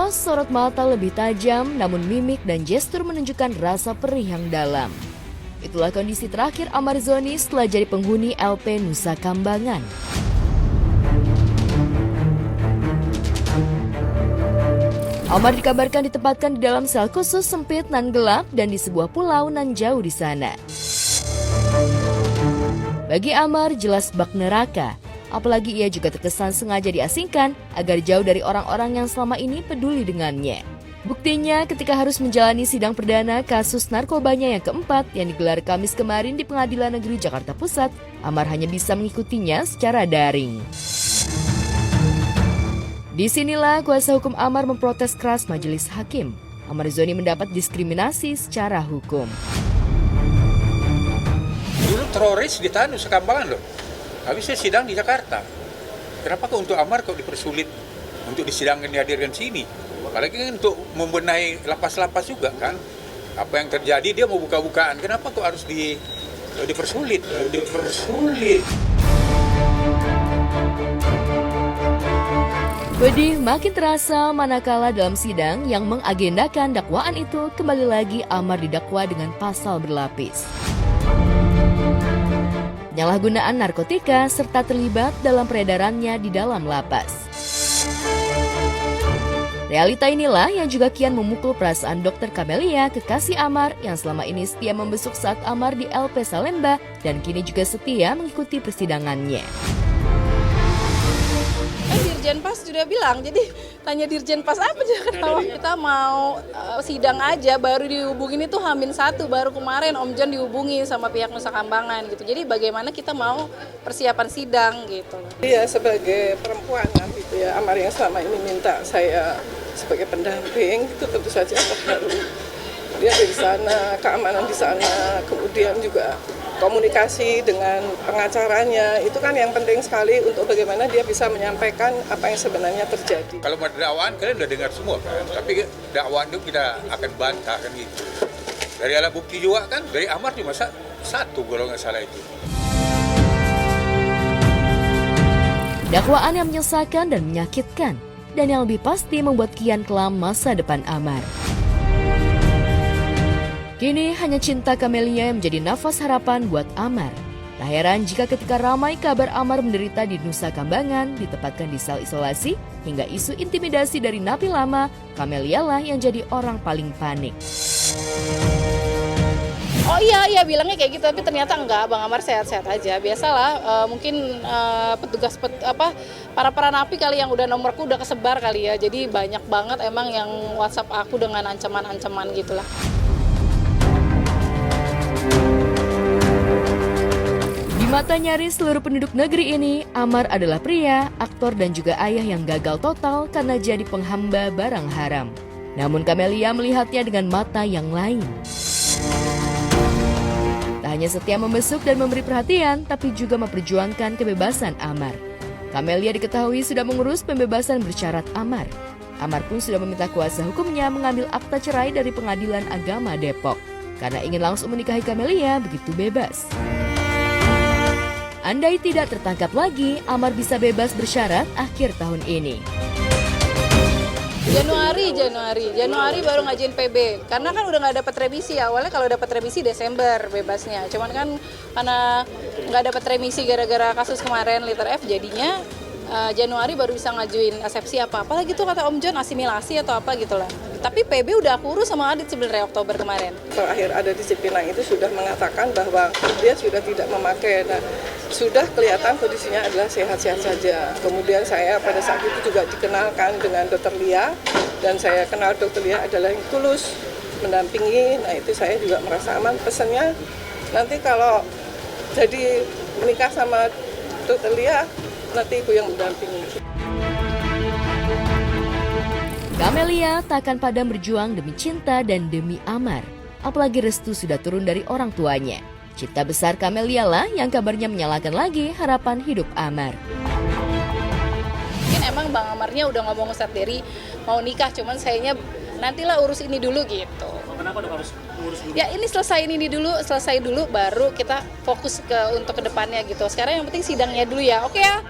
Sekilas sorot mata lebih tajam, namun mimik dan gestur menunjukkan rasa perih yang dalam. Itulah kondisi terakhir Amar Zoni setelah jadi penghuni LP Nusa Kambangan. Amar dikabarkan ditempatkan di dalam sel khusus sempit nan gelap dan di sebuah pulau nan jauh di sana. Bagi Amar jelas bak neraka, apalagi ia juga terkesan sengaja diasingkan agar jauh dari orang-orang yang selama ini peduli dengannya. Buktinya ketika harus menjalani sidang perdana kasus narkobanya yang keempat yang digelar Kamis kemarin di Pengadilan Negeri Jakarta Pusat, Amar hanya bisa mengikutinya secara daring. Disinilah kuasa hukum Amar memprotes keras majelis hakim. Amar Zoni mendapat diskriminasi secara hukum. Dulu teroris ditahan Nusa Kambangan loh. Habisnya sidang di Jakarta. Kenapa kok untuk Amar kok dipersulit untuk disidangkan dihadirkan sini? Apalagi kan untuk membenahi lapas-lapas juga kan. Apa yang terjadi dia mau buka-bukaan. Kenapa kok harus dipersulit? Pedih makin terasa manakala dalam sidang yang mengagendakan dakwaan itu kembali lagi Amar didakwa dengan pasal berlapis. Penyalahgunaan narkotika serta terlibat dalam peredarannya di dalam lapas. Realita inilah yang juga kian memukul perasaan Dr. Camelia, kekasih Amar yang selama ini setia membesuk saat Amar di LP Salemba dan kini juga setia mengikuti persidangannya. Dirjen Pas sudah bilang, jadi tanya Dirjen Pas apa aja kenapa kita mau sidang aja baru dihubungin itu H-1 baru kemarin Om John dihubungi sama pihak Nusa Kambangan gitu. Jadi bagaimana kita mau persiapan sidang gitu. Iya sebagai perempuan gitu ya, Amar yang selama ini minta saya sebagai pendamping itu tentu saja terharu. Dia di sana, keamanan di sana, kemudian juga komunikasi dengan pengacaranya, itu kan yang penting sekali untuk bagaimana dia bisa menyampaikan apa yang sebenarnya terjadi. Kalau ada dakwaan kalian udah dengar semua kan, tapi dakwaan itu kita akan bantah kan gitu. Dari alat bukti juga kan, dari Amar cuma satu kalau nggak salah itu. Dakwaan yang menyesakan dan menyakitkan, dan yang lebih pasti membuat kian kelam masa depan Amar. Kini hanya cinta Camelia yang menjadi nafas harapan buat Amar. Tak heran jika ketika ramai kabar Amar menderita di Nusa Kambangan, ditempatkan di sel isolasi, hingga isu intimidasi dari napi lama, Camelia lah yang jadi orang paling panik. Oh iya bilangnya kayak gitu, tapi ternyata enggak, Bang Amar sehat-sehat aja. Biasalah, mungkin petugas para napi kali yang udah nomorku udah kesebar kali ya. Jadi banyak banget emang yang WhatsApp aku dengan ancaman-ancaman gitulah. Di mata nyaris seluruh penduduk negeri ini, Amar adalah pria, aktor dan juga ayah yang gagal total karena jadi penghamba barang haram. Namun Camelia melihatnya dengan mata yang lain. Tak hanya setia membesuk dan memberi perhatian, tapi juga memperjuangkan kebebasan Amar. Camelia diketahui sudah mengurus pembebasan bersyarat Amar. Amar pun sudah meminta kuasa hukumnya mengambil akta cerai dari Pengadilan Agama Depok, karena ingin langsung menikahi Camelia begitu bebas. Andai tidak tertangkap lagi, Amar bisa bebas bersyarat akhir tahun ini. Januari baru ngajuin PB. Karena kan udah nggak dapat remisi. Awalnya kalau dapat remisi Desember bebasnya. Cuman kan karena nggak dapat remisi gara-gara kasus kemarin Liter F, jadinya Januari baru bisa ngajuin eksepsi apa lagi tuh kata Om John, asimilasi atau apa gitu lah. Tapi PB udah aku urus sama Adit sebenarnya Oktober kemarin. Terakhir ada di Cipinang itu sudah mengatakan bahwa dia sudah tidak memakai. Nah, sudah kelihatan kondisinya adalah sehat-sehat saja. Kemudian saya pada saat itu juga dikenalkan dengan Dr. Lia, dan saya kenal Dr. Lia adalah yang tulus mendampingi. Nah itu saya juga merasa aman. Pesannya nanti kalau jadi menikah sama Dr. Lia, nanti ibu yang mendampingi. Camelia tak akan padam berjuang demi cinta dan demi Amar. Apalagi restu sudah turun dari orang tuanya. Cinta besar Camelia lah yang kabarnya menyalakan lagi harapan hidup Amar. Mungkin emang Bang Amarnya udah ngomong Ustadz Dery mau nikah, cuman sayanya nantilah urus ini dulu gitu. Kenapa dong harus urus dulu? Ya ini selesai dulu baru kita fokus untuk kedepannya gitu. Sekarang yang penting sidangnya dulu ya, oke ya?